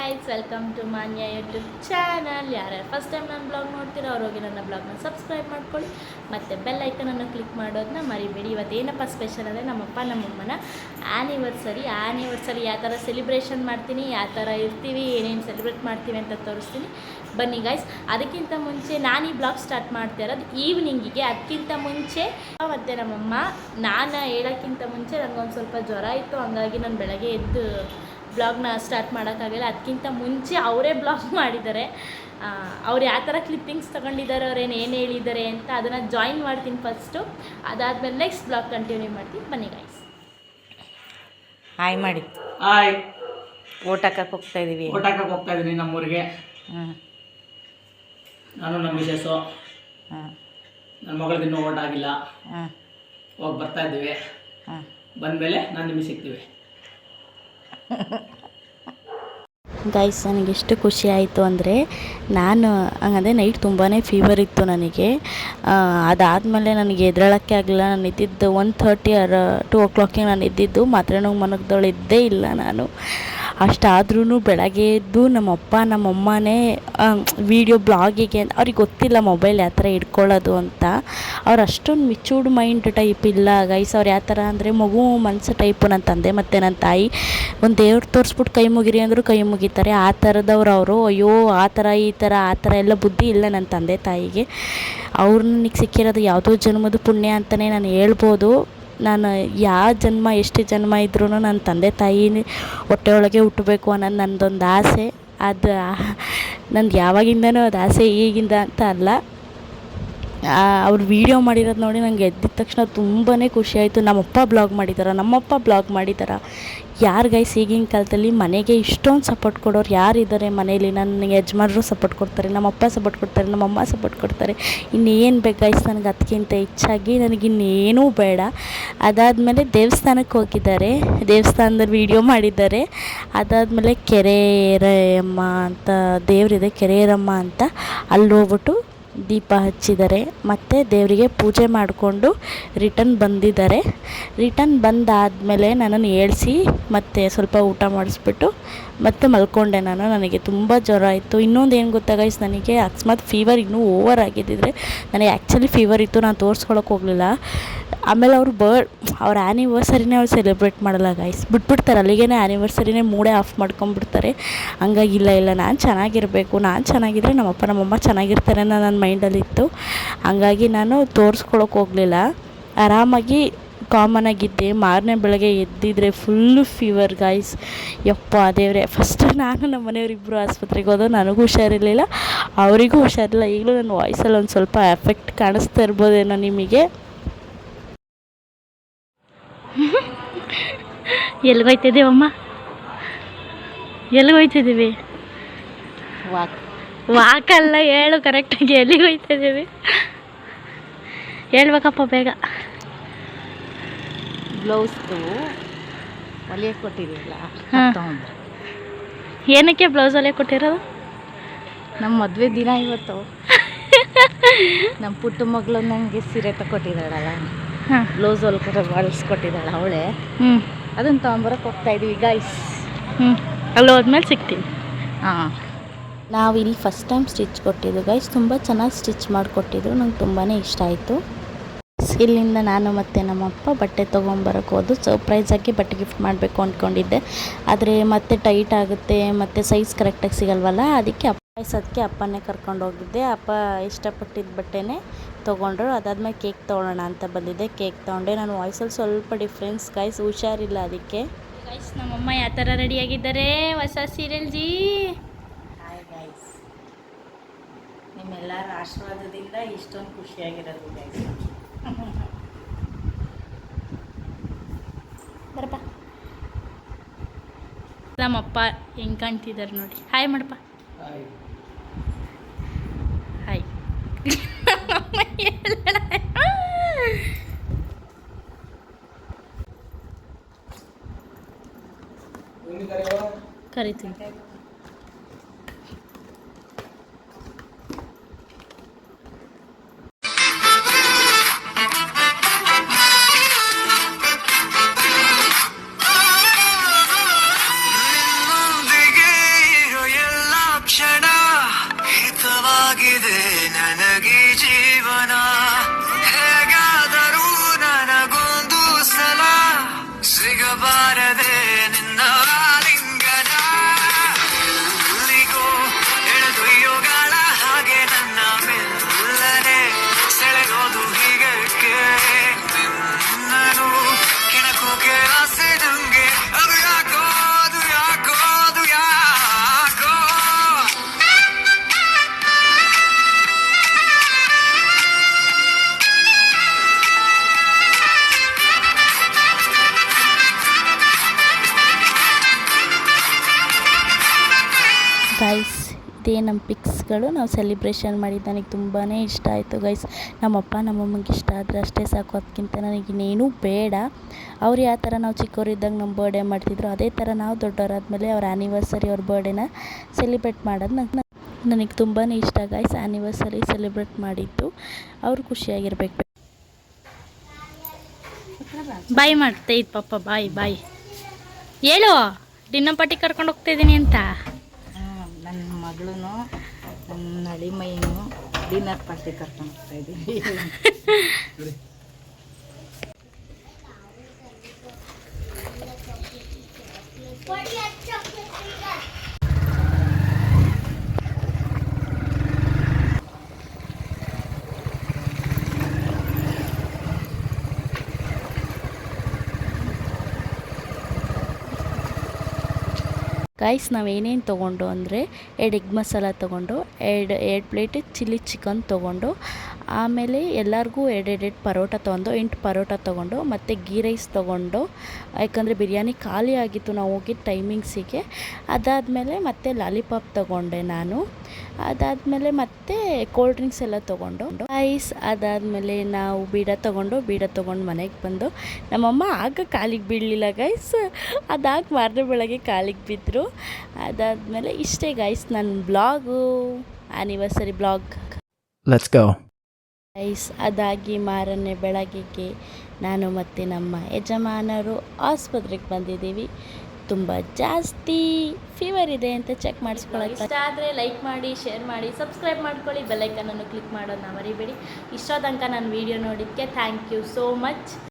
Guys, welcome to ಮಾನ್ಯ YouTube channel. ಯಾರ್ಯಾರು first time ನನ್ನ ಬ್ಲಾಗ್ ನೋಡ್ತೀರೋ ಅವ್ರು ಹೋಗಿ ನನ್ನ ಬ್ಲಾಗ್ನ ಸಬ್ಸ್ಕ್ರೈಬ್ ಮಾಡ್ಕೊಳ್ಳಿ ಮತ್ತು ಬೆಲ್ ಐಕನನ್ನು ಕ್ಲಿಕ್ ಮಾಡೋದನ್ನ ಮರಿಬೇಡಿ. ಇವತ್ತು ಏನಪ್ಪ ಸ್ಪೆಷಲ್ ಅಂದರೆ ನಮ್ಮಪ್ಪ ನಮ್ಮಮ್ಮನ ಆ್ಯನಿವರ್ಸರಿ ಯಾವ ಥರ ಸೆಲಿಬ್ರೇಷನ್ ಮಾಡ್ತೀನಿ, ಯಾವ ಥರ ಇರ್ತೀವಿ, ಏನೇನು ಸೆಲೆಬ್ರೇಟ್ ಮಾಡ್ತೀವಿ ಅಂತ ತೋರಿಸ್ತೀನಿ. ಬನ್ನಿ ಗೈಸ್. ಅದಕ್ಕಿಂತ ಮುಂಚೆ ನಾನು ಈ ಬ್ಲಾಗ್ ಸ್ಟಾರ್ಟ್ ಮಾಡ್ತಾ ಇರೋದು ಈವ್ನಿಂಗಿಗೆ. ಅದಕ್ಕಿಂತ ಮುಂಚೆ ಮತ್ತು ನಮ್ಮಮ್ಮ ನಾನು ಹೇಳೋಕ್ಕಿಂತ ಮುಂಚೆ ನನಗೊಂದು ಸ್ವಲ್ಪ ಜ್ವರ ಇತ್ತು, ಹಂಗಾಗಿ ನಾನು ಬೆಳಗ್ಗೆ ಎದ್ದು ಬ್ಲಾಗ್ನ ಸ್ಟಾರ್ಟ್ ಮಾಡೋಕ್ಕಾಗಲ್ಲ. ಅದಕ್ಕಿಂತ ಮುಂಚೆ ಅವರೇ ಬ್ಲಾಗ್ ಮಾಡಿದ್ದಾರೆ. ಅವ್ರು ಯಾವ ಥರ ಕ್ಲಿಪ್ಪಿಂಗ್ಸ್ ತೊಗೊಂಡಿದ್ದಾರೆ, ಅವ್ರೇನು ಏನು ಹೇಳಿದ್ದಾರೆ ಅಂತ ಅದನ್ನು ಜಾಯಿನ್ ಮಾಡ್ತೀನಿ ಫಸ್ಟು. ಅದಾದಮೇಲೆ ನೆಕ್ಸ್ಟ್ ಬ್ಲಾಗ್ ಕಂಟಿನ್ಯೂ ಮಾಡ್ತೀನಿ. ಬನ್ನಿ ಗೈಸ್. ಹಾಯ್ ಮಾಡಿ. ಹಾಯ್. ಓಟ್ ಹಾಕಕ್ಕೆ ಹೋಗ್ತಾ ಇದ್ದೀವಿ. ಓಟ್ ಹಾಕಕ್ಕೆ ಹೋಗ್ತಾ ಇದ್ದೀನಿ ನಮ್ಮೂರಿಗೆ. ನಾನು ನಮ್ಮ ಮಿಸಸ್ಸು, ನನ್ನ ಮಗಳಿಗೆ ಇನ್ನೂ ಓಟ್ ಆಗಿಲ್ಲ. ಹೋಗಿ ಬರ್ತಾ ಇದ್ದೀವಿ. ಬಂದಮೇಲೆ ನಾನು ನಿಮಗೆ ಸಿಗ್ತೀವಿ. ಗೈಸ್, ನನಗೆ ಎಷ್ಟು ಖುಷಿ ಆಯಿತು ಅಂದರೆ, ನಾನು ಹಂಗಂದರೆ ನೈಟ್ ತುಂಬಾ ಫೀವರ್ ಇತ್ತು ನನಗೆ. ಅದಾದಮೇಲೆ ನನಗೆ ಎದ್ದೇಳೋಕ್ಕೆ ಆಗಲಿಲ್ಲ. ನಾನು ಇದ್ದಿದ್ದು 1:30 or 2 o'clock ನಾನು ಇದ್ದಿದ್ದು. ಮಾತ್ರೆ ನೋವು ಮನಗ್ದವಳು ಇದ್ದೇ ಇಲ್ಲ ನಾನು. ಅಷ್ಟಾದ್ರೂ ಬೆಳಗ್ಗೆ ಎದ್ದು ನಮ್ಮಪ್ಪ ನಮ್ಮಮ್ಮನೇ ವೀಡಿಯೋ ಬ್ಲಾಗಿಗೆ, ಅವ್ರಿಗೆ ಗೊತ್ತಿಲ್ಲ ಮೊಬೈಲ್ ಯಾವ ಥರ ಇಟ್ಕೊಳ್ಳೋದು ಅಂತ. ಅವ್ರು ಅಷ್ಟೊಂದು ಮಿಚೂರ್ಡ್ ಮೈಂಡ್ ಟೈಪ್ ಇಲ್ಲ ಗೈಸ್. ಅವ್ರು ಯಾವ ಥರ ಅಂದರೆ ಮಗು ಮನಸ್ಸು ಟೈಪು. ನನ್ನ ತಂದೆ ಮತ್ತು ನನ್ನ ತಾಯಿ ಒಂದು ದೇವ್ರು ತೋರಿಸ್ಬಿಟ್ಟು ಕೈ ಮುಗಿರಿ ಅಂದರೂ ಕೈ ಮುಗಿತಾರೆ. ಆ ಥರದವ್ರು ಅವರು. ಅಯ್ಯೋ ಆ ಥರ ಈ ಥರ ಎಲ್ಲ ಬುದ್ಧಿ ಇಲ್ಲ ನನ್ನ ತಂದೆ ತಾಯಿಗೆ. ಅವ್ರು ನನಗೆ ಸಿಕ್ಕಿರೋದು ಯಾವುದೋ ಜನ್ಮದ ಪುಣ್ಯ ಅಂತಲೇ ನಾನು ಹೇಳ್ಬೋದು. ನಾನು ಯಾವ ಜನ್ಮ ಎಷ್ಟು ಜನ್ಮ ಇದ್ರೂ ನನ್ನ ತಂದೆ ತಾಯಿ ಹೊಟ್ಟೆಯೊಳಗೆ ಹುಟ್ಟಬೇಕು ಅನ್ನೋದು ನನ್ನದೊಂದು ಆಸೆ. ಅದು ನಂದು ಯಾವಾಗಿಂದನೂ ಅದು ಆಸೆ, ಈಗಿಂದ ಅಂತ ಅಲ್ಲ. ಅವ್ರು ವೀಡಿಯೋ ಮಾಡಿರೋದು ನೋಡಿ ನನಗೆ ಎದ್ದಿದ ತಕ್ಷಣ ತುಂಬಾ ಖುಷಿ ಆಯಿತು. ನಮ್ಮಪ್ಪ ಬ್ಲಾಗ್ ಮಾಡಿದ್ದಾರೆ. ಯಾರು ಗೈಸ್ ಈಗಿನ ಕಾಲದಲ್ಲಿ ಮನೆಗೆ ಇಷ್ಟೊಂದು ಸಪೋರ್ಟ್ ಕೊಡೋರು ಯಾರಿದ್ದಾರೆ ಮನೇಲಿ? ನನ್ನ ಯಜಮಾನರು ಸಪೋರ್ಟ್ ಕೊಡ್ತಾರೆ, ನಮ್ಮಪ್ಪ ಸಪೋರ್ಟ್ ಕೊಡ್ತಾರೆ, ನಮ್ಮಮ್ಮ ಸಪೋರ್ಟ್ ಕೊಡ್ತಾರೆ. ಇನ್ನೇನು ಬೇಕು ಗೈಸ್ ನನಗೆ? ಅದಕ್ಕಿಂತ ಹೆಚ್ಚಾಗಿ ನನಗಿನ್ನೇನೂ ಬೇಡ. ಅದಾದಮೇಲೆ ದೇವಸ್ಥಾನಕ್ಕೆ ಹೋಗಿದ್ದಾರೆ, ದೇವಸ್ಥಾನದಲ್ಲಿ ವೀಡಿಯೋ ಮಾಡಿದ್ದಾರೆ. ಅದಾದಮೇಲೆ ಕೆರೆಯಮ್ಮ ಅಂತ ದೇವರಿದೆ, ಕೆರೆಯರಮ್ಮ ಅಂತ, ಅಲ್ಲಿ ಹೋಗ್ಬಿಟ್ಟು ದೀಪ ಹಚ್ಚಿದ್ದಾರೆ. ಮತ್ತು ದೇವರಿಗೆ ಪೂಜೆ ಮಾಡಿಕೊಂಡು ರಿಟರ್ನ್ ಬಂದಿದ್ದಾರೆ. ರಿಟರ್ನ್ ಬಂದಾದಮೇಲೆ ನನ್ನನ್ನು ಏಳಿಸಿ ಮತ್ತು ಸ್ವಲ್ಪ ಊಟ ಮಾಡಿಸ್ಬಿಟ್ಟು ಮತ್ತೆ ಮಲ್ಕೊಂಡೆ ನಾನು. ನನಗೆ ತುಂಬ ಜ್ವರ ಇತ್ತು. ಇನ್ನೊಂದು ಏನು ಗೊತ್ತಾ ಗೈಸ್, ನನಗೆ ಅಕಸ್ಮಾತ್ ಫೀವರ್ ಇನ್ನೂ ಓವರ್ ಆಗಿದ್ದಿದ್ರೆ, ನನಗೆ ಆ್ಯಕ್ಚುಲಿ ಫೀವರ್ ಇತ್ತು, ನಾನು ತೋರಿಸ್ಕೊಳಕ್ಕೆ ಹೋಗಲಿಲ್ಲ. ಆಮೇಲೆ ಅವ್ರ ಆ್ಯನಿವರ್ಸರಿನೇ ಅವ್ರು ಸೆಲೆಬ್ರೇಟ್ ಮಾಡಲ್ಲ ಗೈಸ್, ಬಿಟ್ಬಿಡ್ತಾರೆ ಅಲ್ಲಿಗೇ. ಆ್ಯನಿವರ್ಸರಿನೇ ಮೂಡೇ ಆಫ್ ಮಾಡ್ಕೊಂಬಿಡ್ತಾರೆ. ಹಂಗಾಗಿ ಇಲ್ಲ ನಾನು ಚೆನ್ನಾಗಿರಬೇಕು, ನಾನು ಚೆನ್ನಾಗಿದ್ದರೆ ನಮ್ಮಪ್ಪ ನಮ್ಮಮ್ಮ ಚೆನ್ನಾಗಿರ್ತಾರೆ ಅನ್ನೋ ನನ್ನ ಮೈಂಡಲ್ಲಿತ್ತು. ಹಂಗಾಗಿ ನಾನು ತೋರಿಸ್ಕೊಳಕ್ಕೆ ಹೋಗಲಿಲ್ಲ. ಆರಾಮಾಗಿ ಕಾಮನಾಗಿದ್ದೆ. ಮಾರನೇ ಬೆಳಗ್ಗೆ ಎದ್ದಿದ್ರೆ ಫುಲ್ಲು ಫೀವರ್ ಗೈಸ್. ಯಪ್ಪ ದೇವರೇ. ಫಸ್ಟು ನಾನು ನಮ್ಮ ಮನೆಯವರಿಬ್ಬರು ಆಸ್ಪತ್ರೆಗೆ ಹೋದೋ. ನನಗೂ ಹುಷಾರಿರಲಿಲ್ಲ, ಅವರಿಗೂ ಹುಷಾರಿಲ್ಲ. ಈಗಲೂ ನನ್ನ ವಾಯ್ಸಲ್ಲಿ ಒಂದು ಸ್ವಲ್ಪ ಎಫೆಕ್ಟ್ ಕಾಣಿಸ್ತಾ ಇರ್ಬೋದೇನೋ ನಿಮಗೆ. ಎಲ್ಲಿಗೋಯ್ತಿದ್ದೀವಮ್ಮ? ಎಲ್ಲಿಗೋಯ್ತಿದ್ದೀವಿ? ವಾಕಲ್ಲ, ಹೇಳು ಕರೆಕ್ಟಾಗಿ. ಎಲ್ಲಿಗೋಯ್ತಿದ್ದೀವಿ ಹೇಳ್ಬೇಕಪ್ಪ ಬೇಗ. ಬ್ಲೌಸ್ದು ಹೊಲಿಯಕ್ಕೆ ಕೊಟ್ಟಿರಲಿಲ್ಲ. ಏನಕ್ಕೆ ಬ್ಲೌಸ್ ಹೊಲಿಯಕ್ಕೆ ಕೊಟ್ಟಿರೋದು? ನಮ್ಮ ಮದುವೆ ದಿನ ಇವತ್ತು. ನಮ್ಮ ಪುಟ್ಟ ಮಗಳು ನನಗೆ ಸೀರೆ ತಗೊಟ್ಟಿದ್ದಾಳಲ್ಲ, ಬ್ಲೌಸ್ ಹೊಲಿಸ್ಕೊಟ್ಟಿದ್ದಾಳೆ ಅವಳೇ. ಅದನ್ನು ತೊಗೊಂಬರಕ್ಕೆ ಹೋಗ್ತಾಯಿದ್ದೀವಿ ಗೈಸ್. ಅಲ್ಲಿ ಹೋದ್ಮೇಲೆ ಸಿಗ್ತೀನಿ. ನಾವು ಇಲ್ಲಿ ಫಸ್ಟ್ ಟೈಮ್ ಸ್ಟಿಚ್ ಕೊಟ್ಟಿದ್ದು ಗೈಸ್. ತುಂಬ ಚೆನ್ನಾಗಿ ಸ್ಟಿಚ್ ಮಾಡಿಕೊಟ್ಟಿದ್ರು, ನಂಗೆ ತುಂಬಾ ಇಷ್ಟ ಆಯಿತು. ಇಲ್ಲಿಂದ ನಾನು ಮತ್ತು ನಮ್ಮಪ್ಪ ಬಟ್ಟೆ ತೊಗೊಂಬರಕ್ಕೆ ಹೋದು. ಸರ್ಪ್ರೈಸಾಗಿ ಬಟ್ಟೆ ಗಿಫ್ಟ್ ಮಾಡಬೇಕು ಅಂದ್ಕೊಂಡಿದ್ದೆ, ಆದರೆ ಮತ್ತೆ ಟೈಟ್ ಆಗುತ್ತೆ ಮತ್ತು ಸೈಜ್ ಕರೆಕ್ಟಾಗಿ ಸಿಗಲ್ವಲ್ಲ. ಅದಕ್ಕೆ ಅಪ್ಪನೇ ಕರ್ಕೊಂಡು ಹೋಗಿದ್ದೆ. ಅಪ್ಪ ಇಷ್ಟಪಟ್ಟಿದ್ದ ಬಟ್ಟೆನೇ ತೊಗೊಂಡ್ರು. ಅದಾದಮೇಲೆ ಕೇಕ್ ತೊಗೊಳ್ಳೋಣ ಅಂತ ಬಂದಿದ್ದೆ. ಕೇಕ್ ತೊಗೊಂಡೆ. ನಾನು ವಾಯ್ಸಲ್ಲಿ ಸ್ವಲ್ಪ ಡಿಫ್ರೆನ್ಸ್ ಗೈಸ್, ಹುಷಾರಿಲ್ಲ ಅದಕ್ಕೆ. ಗೈಸ್, ನಮ್ಮಮ್ಮ ಯಾವ ಥರ ರೆಡಿಯಾಗಿದ್ದಾರೆ ಹೊಸ ಸೀರಿಯಲ್ ಜಿ. ಹಾಯ್ ಗೈಸ್, ನಿಮ್ಮೆಲ್ಲರ ಆಶೀರ್ವಾದದಿಂದ ಇಷ್ಟೊಂದು ಖುಷಿಯಾಗಿರೋದು ಗೈಸ್. ಬರಪ್ಪ. ನಮ್ಮಪ್ಪ ಹೆಂಗೆ ಕಾಣ್ತಿದ್ದಾರೆ ನೋಡಿ. ಹಾಯ್ ಮಾಡಪ್ಪ. ಹಾಯ್. ಕರಿತೀನಿ. ಗೈಸ್ ಇದೇ ನಮ್ಮ ಪಿಕ್ಸ್ಗಳು ನಾವು ಸೆಲಿಬ್ರೇಷನ್ ಮಾಡಿದ್ದು ನನಗೆ ತುಂಬಾ ಇಷ್ಟ ಆಯಿತು ಗೈಸ್. ನಮ್ಮಪ್ಪ ನಮ್ಮಮ್ಮಗೆ ಇಷ್ಟ ಆದರೆ ಅಷ್ಟೇ ಸಾಕು, ಅದಕ್ಕಿಂತ ನನಗಿನ್ನೇನೂ ಬೇಡ. ಅವ್ರು ಯಾವ ಥರ ನಾವು ಚಿಕ್ಕವರಿದ್ದಾಗ ನಮ್ಮ ಬರ್ಡೇ ಮಾಡ್ತಿದ್ರು ಅದೇ ಥರ ನಾವು ದೊಡ್ಡವರಾದಮೇಲೆ ಅವ್ರ ಆ್ಯನಿವರ್ಸರಿ ಅವ್ರ ಬರ್ಡೇನ ಸೆಲಿಬ್ರೇಟ್ ಮಾಡೋದು ನನಗೆ ತುಂಬಾ ಇಷ್ಟ ಗೈಸ್. ಆ್ಯನಿವರ್ಸರಿ ಸೆಲೆಬ್ರೇಟ್ ಮಾಡಿದ್ದು ಅವರು ಖುಷಿಯಾಗಿರ್ಬೇಕು. ಬಾಯ್ ಮಾಡ್ತೆ ಇದು ಪಾಪ, ಬಾಯ್ ಬಾಯ್ ಹೇಳು, ಡಿನ್ನರ್ ಪಾರ್ಟಿ ಕರ್ಕೊಂಡು ಹೋಗ್ತಾಯಿದ್ದೀನಿ ಅಂತ. ನನ್ನ ಮಗಳು ನನ್ನ ಅಳಿಮೈನು ಡಿನ್ನರ್ ಪಾರ್ಟಿ ಕರ್ಕೊಂಡು ಹೋಗ್ತಾ ಇದ್ದೀವಿ. ಗೈಸ್ ನಾವು ಏನೇನು ತೊಗೊಂಡು ಅಂದರೆ 2 ಎಗ್ ಮಸಾಲ ತೊಗೊಂಡು, 2 ಪ್ಲೇಟ್ ಚಿಲ್ಲಿ ಚಿಕನ್ ತೊಗೊಂಡು, ಆಮೇಲೆ ಎಲ್ಲರಿಗೂ 2 ಪರೋಟ ತೊಗೊಂಡು 8 ಪರೋಟ ತೊಗೊಂಡು, ಮತ್ತು ಗೀ ರೈಸ್ ತೊಗೊಂಡು, ಯಾಕಂದರೆ ಬಿರಿಯಾನಿ ಖಾಲಿ ಆಗಿತ್ತು ನಾವು ಹೋಗಿದ್ದ ಟೈಮಿಂಗ್ಸಿಗೆ. ಅದಾದಮೇಲೆ ಮತ್ತೆ ಲಾಲಿಪಾಪ್ ತೊಗೊಂಡೆ ನಾನು. ಅದಾದಮೇಲೆ ಮತ್ತೆ ಕೋಲ್ಡ್ ಡ್ರಿಂಕ್ಸ್ ಎಲ್ಲ ತೊಗೊಂಡು ಗೈಸ್. ಅದಾದಮೇಲೆ ನಾವು ಬೀಡ ತೊಗೊಂಡು ಮನೆಗೆ ಬಂದು ನಮ್ಮಮ್ಮ ಆಗ ಕಾಲಿಗೆ ಬೀಳಲಿಲ್ಲ ಗೈಸ್, ಅದಾಗಿ ಮಾರನೇ ಬೆಳಗ್ಗೆ ಕಾಲಿಗೆ ಬಿದ್ದರು. ಅದಾದಮೇಲೆ ಇಷ್ಟೇ ಗೈಸ್ ನನ್ನ blog, anniversary blog. Let's go guys. ಅದಾಗಿ ಮಾರನೇ ಬೆಳಗ್ಗೆಗೆ ನಾನು ಮತ್ತು ನಮ್ಮ ಯಜಮಾನರು ಆಸ್ಪತ್ರೆಗೆ ಬಂದಿದ್ದೀವಿ. ತುಂಬ ಜಾಸ್ತಿ ಫೀವರ್ ಇದೆ ಅಂತ ಚೆಕ್ ಮಾಡಿಸ್ಕೊಳ್ಳೋಕೆ. ಇಷ್ಟ ಆದರೆ ಲೈಕ್ ಮಾಡಿ, ಶೇರ್ ಮಾಡಿ, ಸಬ್ಸ್ಕ್ರೈಬ್ ಮಾಡ್ಕೊಳ್ಳಿ, ಬೆಲ್ಲೈಕನನ್ನು ಕ್ಲಿಕ್ ಮಾಡೋದನ್ನ ಮರಿಬೇಡಿ. ಇಷ್ಟೋ ತನಕ ನನ್ನ ವೀಡಿಯೋ ನೋಡಿದ್ದಕ್ಕೆ ಥ್ಯಾಂಕ್ ಯು ಸೋ ಮಚ್.